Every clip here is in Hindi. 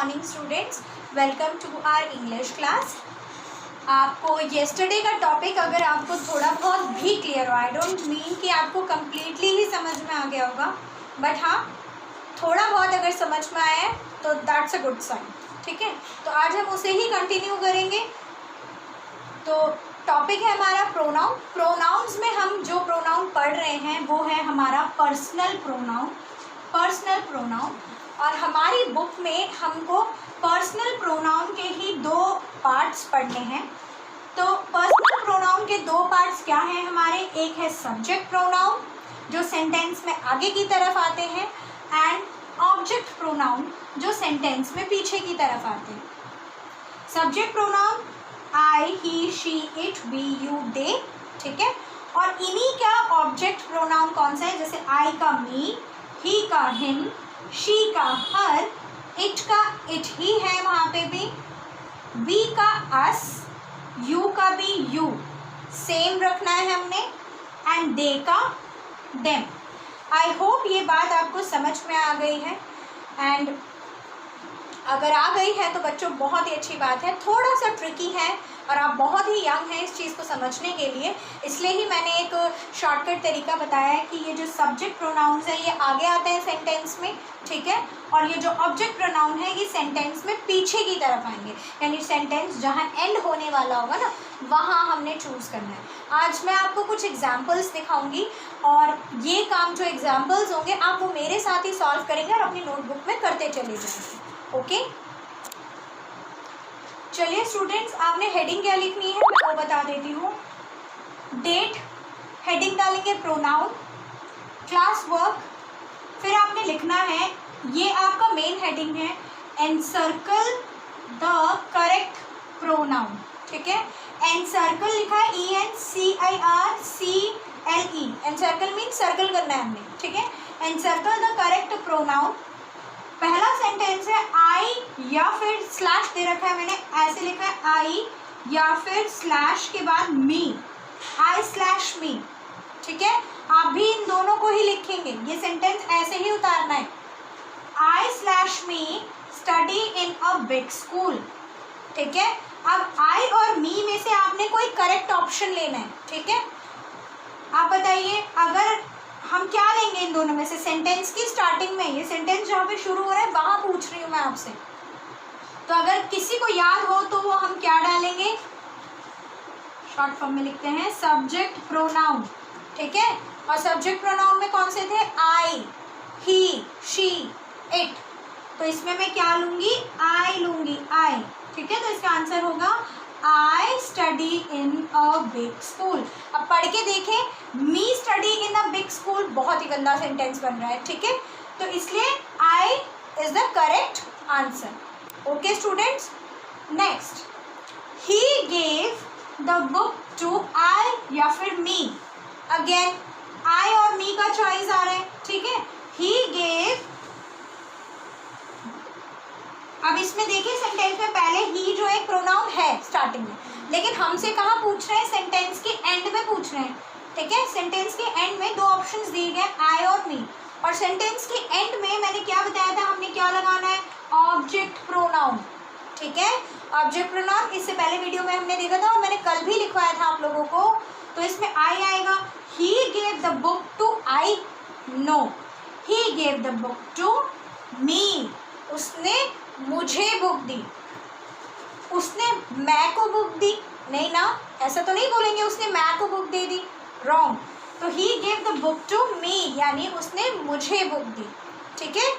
Morning students, welcome to our English class. आपको येस्टरडे का टॉपिक अगर आपको थोड़ा बहुत भी क्लियर हो, आई डोंट मीन कि आपको कम्प्लीटली ही समझ में आ गया होगा, बट हाँ थोड़ा बहुत अगर समझ में आया है तो दैट्स अ गुड साइन। ठीक है, तो आज हम उसे ही कंटिन्यू करेंगे। तो टॉपिक है हमारा प्रोनाउन। प्रोनाउंस में हम जो प्रोनाउन पढ़ रहे हैं वो है हमारा पर्सनल प्रोनाउन। पर्सनल प्रोनाउन, और हमारी बुक में हमको पर्सनल प्रोनाउन के ही दो पार्ट्स पढ़ने हैं। तो पर्सनल प्रोनाउन के दो पार्ट्स क्या हैं हमारे, एक है सब्जेक्ट प्रोनाउन जो सेंटेंस में आगे की तरफ आते हैं, एंड ऑब्जेक्ट प्रोनाउन जो सेंटेंस में पीछे की तरफ आते हैं। Subject pronoun I, he, she, it, we, you, they, ठीक है। और इन्हीं का ऑब्जेक्ट प्रोनाउन कौन सा है, जैसे आई का मी, ही का हिम, शी का हर, इट का इट ही है वहाँ पे भी, वी का अस, यू का भी यू सेम रखना है हमने, एंड दे का देम। आई होप ये बात आपको समझ में आ गई है, एंड अगर आ गई है तो बच्चों बहुत ही अच्छी बात है। थोड़ा सा ट्रिकी है और आप बहुत ही यंग हैं इस चीज़ को समझने के लिए, इसलिए ही मैंने एक शॉर्टकट तरीका बताया है कि ये जो सब्जेक्ट प्रोनाउंस है ये आगे आते हैं सेंटेंस में, ठीक है, और ये जो ऑब्जेक्ट प्रोनाउन है ये सेंटेंस में पीछे की तरफ आएंगे, यानी सेंटेंस जहाँ एंड होने वाला होगा ना वहाँ हमने चूज़ करना है। आज मैं आपको कुछ एग्जाम्पल्स दिखाऊंगी और ये काम जो एग्जाम्पल्स होंगे आप वो मेरे साथ ही सॉल्व करेंगे और अपनी नोटबुक में करते चले जाएंगे। ओके, चलिए स्टूडेंट्स, आपने हेडिंग क्या लिखनी है मैं वो बता देती हूँ। डेट, हेडिंग डालेंगे प्रोनाउन, क्लास वर्क, फिर आपने लिखना है, ये आपका मेन हेडिंग है, एनसर्कल द करेक्ट प्रोनाउन, ठीक है। एनसर्कल लिखा है ENCIRCLE, एनसर्कल मीन सर्कल करना है हमने, ठीक है। Encircle the correct pronoun. पहला सेंटेंस है आई या फिर स्लैश दे रखा है मैंने, ऐसे लिखा है आई या फिर स्लैश के बाद मी, आई स्लैश मी, ठीक है। आप भी इन दोनों को ही लिखेंगे, ये सेंटेंस ऐसे ही उतारना है। आई slash me study in a big school, ठीक है। अब आई और मी में से आपने कोई करेक्ट ऑप्शन लेना है, ठीक है। आप बताइए अगर हम क्या लेंगे इन दोनों में से, सेंटेंस की स्टार्टिंग में, ये सेंटेंस जहाँ पे शुरू हो रहा है वहाँ पूछ रही हूँ मैं आपसे, तो अगर किसी को याद हो तो वो हम क्या डालेंगे, शॉर्ट फॉर्म में लिखते हैं सब्जेक्ट प्रोनाउन, ठीक है। और सब्जेक्ट प्रोनाउन में कौन से थे, आई, ही, शी, इट, तो इसमें मैं क्या लूँगी, आई लूँगी, आई, ठीक है। तो इसका आंसर होगा I study in a big school. अब पढ़ के देखें, me study in a big school बहुत ही गंदा सेंटेंस बन रहा है, ठीक है, तो इसलिए I is the correct answer. Okay students, next, he gave the book to I या फिर मी, अगेन आई और मी का चॉइस आ रहा है, ठीक है। ही गेव, अब इसमें देखिए सेंटेंस में पहले ही जो एक प्रोनाउन है स्टार्टिंग में, लेकिन हमसे कहाँ पूछ रहे हैं, सेंटेंस के एंड में पूछ रहे हैं, ठीक है। सेंटेंस के एंड में दो ऑप्शंस दिए गए, आई और मी, और सेंटेंस के एंड में मैंने क्या बताया था, हमने क्या लगाना है, ऑब्जेक्ट प्रोनाउन, ठीक है। ऑब्जेक्ट प्रोनाउन इससे पहले वीडियो में हमने देखा था और मैंने कल भी लिखवाया था आप लोगों को, तो इसमें आई आएगा। He gave the book to I, no, he gave the book to me, उसने मुझे बुक दी, उसने मैं को बुक दी, नहीं ना, ऐसा तो नहीं बोलेंगे उसने मैं को बुक दे दी, रॉन्ग। तो he gave the book to me यानी उसने मुझे बुक दी, ठीक है।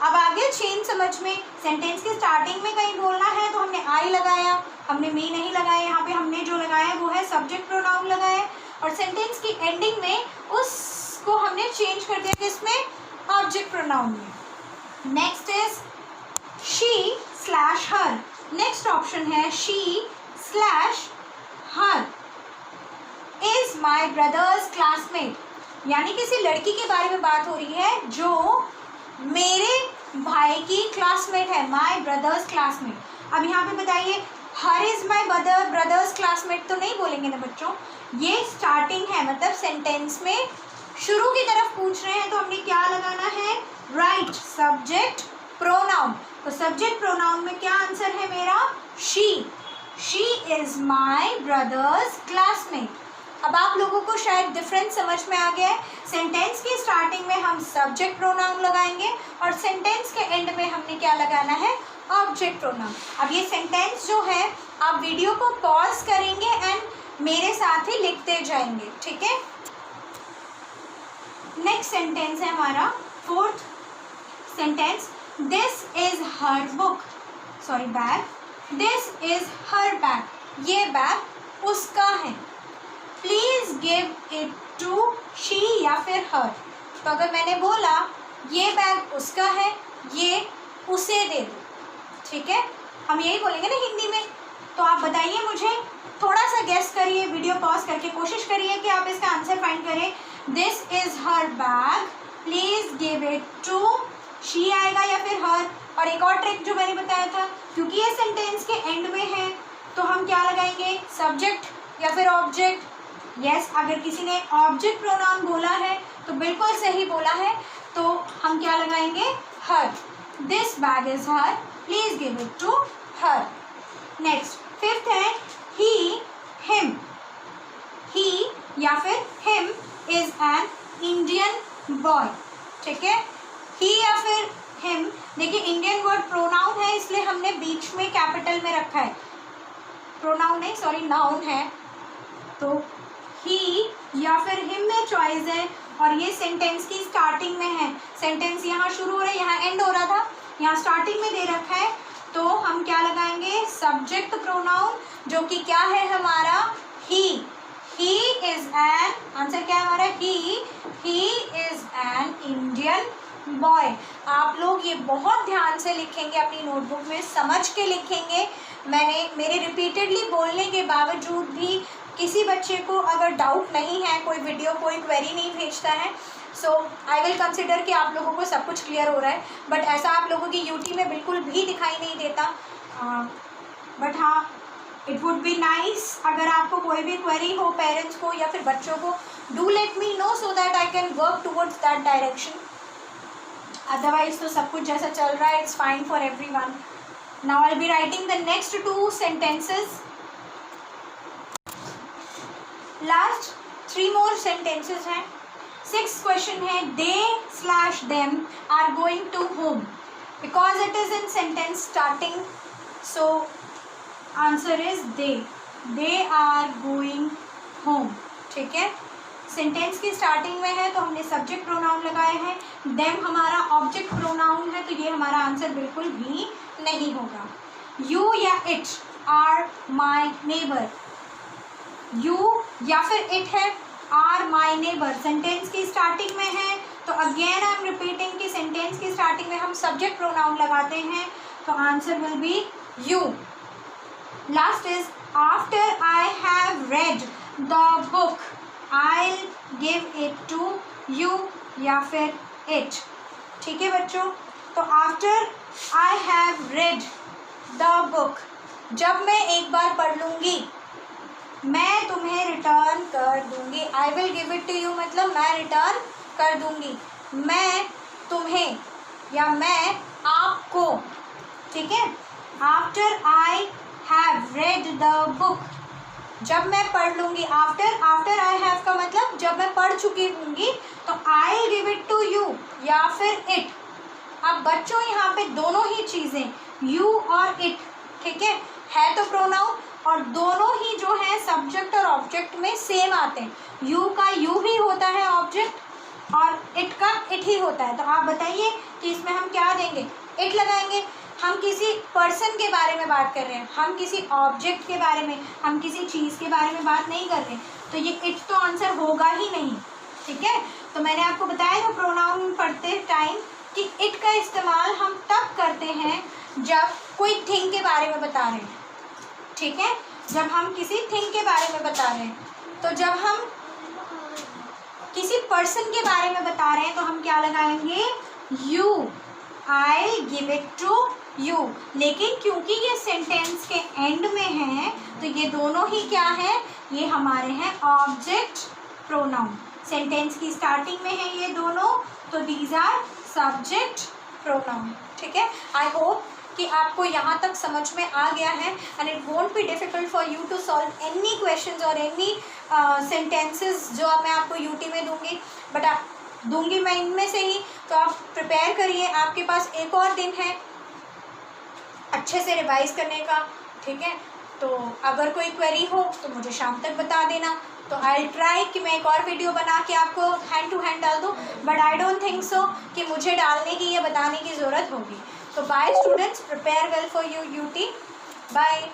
अब आगे चेन समझ में, सेंटेंस के स्टार्टिंग में कहीं बोलना है तो हमने आई लगाया, हमने मी नहीं लगाया, यहाँ पे हमने जो लगाया वो है सब्जेक्ट प्रोनाउन लगाया, और सेंटेंस की एंडिंग में उसको हमने चेंज कर दिया किसमें, ऑब्जेक्ट प्रोनाउन में। Next is she slash her, next option है she slash her is my brother's classmate, यानी किसी लड़की के बारे में बात हो रही है जो मेरे भाई की क्लासमेट है, my brother's classmate। अब यहाँ पे बताइए her is my brother's classmate तो नहीं बोलेंगे ना बच्चों, ये स्टार्टिंग है, मतलब सेंटेंस में शुरू की तरफ पूछ रहे हैं तो हमने क्या लगाना है, राइट, सब्जेक्ट प्रोनाउन। तो सब्जेक्ट प्रोनाउन में क्या आंसर है मेरा? She. She is my brothers classmate. अब आप लोगों को शायद डिफरेंस समझ में आ गया है। सेंटेंस की स्टार्टिंग में हम सब्जेक्ट प्रोनाउन लगाएंगे और सेंटेंस के एंड में हमने क्या लगाना है? Object pronoun. अब ये सेंटेंस जो है आप वीडियो को पॉज करेंगे एंड मेरे साथ ही लिखते जाएंगे, ठीक है? नेक्स्ट सेंटेंस है हमारा fourth sentence, this is her book, sorry bag. This is her bag, ये बैग उसका है। Please give it to she या फिर हर। तो अगर मैंने बोला ये बैग उसका है, ये उसे दे दो, ठीक है? हम यही बोलेंगे ना हिंदी में। तो आप बताइए मुझे, थोड़ा सा गेस करिए, वीडियो पॉज करके कोशिश करिए कि आप इसका आंसर फाइंड करें। This is her bag, please give it to she आएगा या फिर हर। और एक और ट्रिक जो मैंने बताया था, क्योंकि ये सेंटेंस के एंड में है तो हम क्या लगाएंगे? सब्जेक्ट या फिर ऑब्जेक्ट। यस, अगर किसी ने ऑब्जेक्ट प्रोनाउन बोला है तो बिल्कुल सही बोला है, तो हम क्या लगाएंगे? Her. This bag is her, please give it to her. Next fifth है ही हिम। ही या फिर him is an Indian boy, ठीक है? ही या फिर हिम, देखिए इंडियन वर्ड प्रोनाउन है इसलिए हमने बीच में कैपिटल में रखा है। प्रोनाउन नहीं, सॉरी नाउन है। तो ही या फिर हिम में चॉइस है और ये सेंटेंस की स्टार्टिंग में है। सेंटेंस यहाँ शुरू हो रहा है, यहाँ एंड हो रहा था, यहाँ स्टार्टिंग में दे रखा है। तो हम क्या लगाएंगे? सब्जेक्ट प्रोनाउन, जो कि क्या है हमारा? ही। ही इज एन, आंसर क्या है हमारा? He is an Indian boy. आप लोग ये बहुत ध्यान से लिखेंगे, अपनी नोटबुक में समझ के लिखेंगे। मेरे रिपीटेडली बोलने के बावजूद भी किसी बच्चे को अगर डाउट नहीं है, कोई वीडियो कोई क्वेरी नहीं भेजता है, सो आई विल कंसिडर कि आप लोगों को सब कुछ क्लियर हो रहा है। बट ऐसा आप लोगों की यूटी में बिल्कुल भी दिखाई नहीं देता। बट हाँ, इट वुड बी नाइस अगर आपको कोई भी क्वेरी हो पेरेंट्स को या फिर बच्चों को, do let me know so that I can work towards that direction. Otherwise तो सब कुछ जैसा चल रहा है, it's fine for everyone. Now I will be writing the next 2 sentences. Last 3 more sentences हैं। 6th क्वेश्चन है, they/them are going to home, because it is in sentence starting, so answer is they are going home, ठीक है? सेंटेंस की स्टार्टिंग में है तो हमने सब्जेक्ट प्रोनाउन लगाए हैं। देम हमारा ऑब्जेक्ट प्रोनाउन है, तो ये हमारा आंसर बिल्कुल भी नहीं होगा। यू या it are my neighbour. You या फिर इट है, आर माई नेबर सेंटेंस की स्टार्टिंग में है, तो अगेन आई एम रिपीटिंग कि सेंटेंस की स्टार्टिंग में हम सब्जेक्ट प्रोनाउन लगाते हैं, तो answer will be you. Last is after I have read the book I give it to you या फिर इट, ठीक है बच्चों? तो after I have read the book, जब मैं एक बार पढ़ लूँगी मैं तुम्हें रिटर्न कर दूंगी। I will give it to you मतलब मैं रिटर्न कर दूंगी। मैं तुम्हें या मैं आपको, ठीक है? After I have read the book, जब मैं पढ़ लूँगी। आफ्टर आई हैव का मतलब जब मैं पढ़ चुकी हूँगी, तो I will give it to you या फिर इट। अब बच्चों यहाँ पे दोनों ही चीज़ें यू और इट, ठीक है तो प्रोनाउन, और दोनों ही जो है सब्जेक्ट और ऑब्जेक्ट में सेम आते हैं। यू का यू ही होता है ऑब्जेक्ट और इट का इट ही होता है। तो आप बताइए कि इसमें हम क्या देंगे? इट लगाएंगे। हम किसी पर्सन के बारे में बात कर रहे हैं, हम किसी ऑब्जेक्ट के बारे में, हम किसी चीज़ के बारे में बात नहीं कर रहे, तो ये इट तो आंसर होगा ही नहीं, ठीक है? तो मैंने आपको बताया था प्रोनाउन पढ़ते टाइम कि इट का इस्तेमाल हम तब करते हैं जब कोई थिंग के बारे में बता रहे हैं, ठीक है? जब हम किसी थिंग के बारे में बता रहे हैं। तो जब हम किसी पर्सन के बारे में बता रहे हैं तो हम क्या लगाएंगे? You, I give it to you. लेकिन क्योंकि ये सेंटेंस के एंड में है तो ये दोनों ही क्या है? ये हमारे हैं ऑब्जेक्ट प्रोनाउन। सेंटेंस की स्टार्टिंग में है ये दोनों, तो दीज आर सब्जेक्ट प्रोनाउन। ठीक है, आई होप कि आपको यहाँ तक समझ में आ गया है and it won't be difficult for you to solve any questions और एनी सेंटेंसेस जो मैं आपको यूटी में दूंगी, बट दूंगी मैं इनमें से ही। तो आप प्रिपेयर करिए, आपके पास एक और दिन है अच्छे से रिवाइज करने का। ठीक है, तो अगर कोई क्वेरी हो तो मुझे शाम तक बता देना, तो आई ट्राई कि मैं एक और वीडियो बना के आपको हैंड टू हैंड डाल दूँ, but I don't think so कि मुझे डालने की या बताने की ज़रूरत होगी। तो bye students, prepare well for you UT. Bye.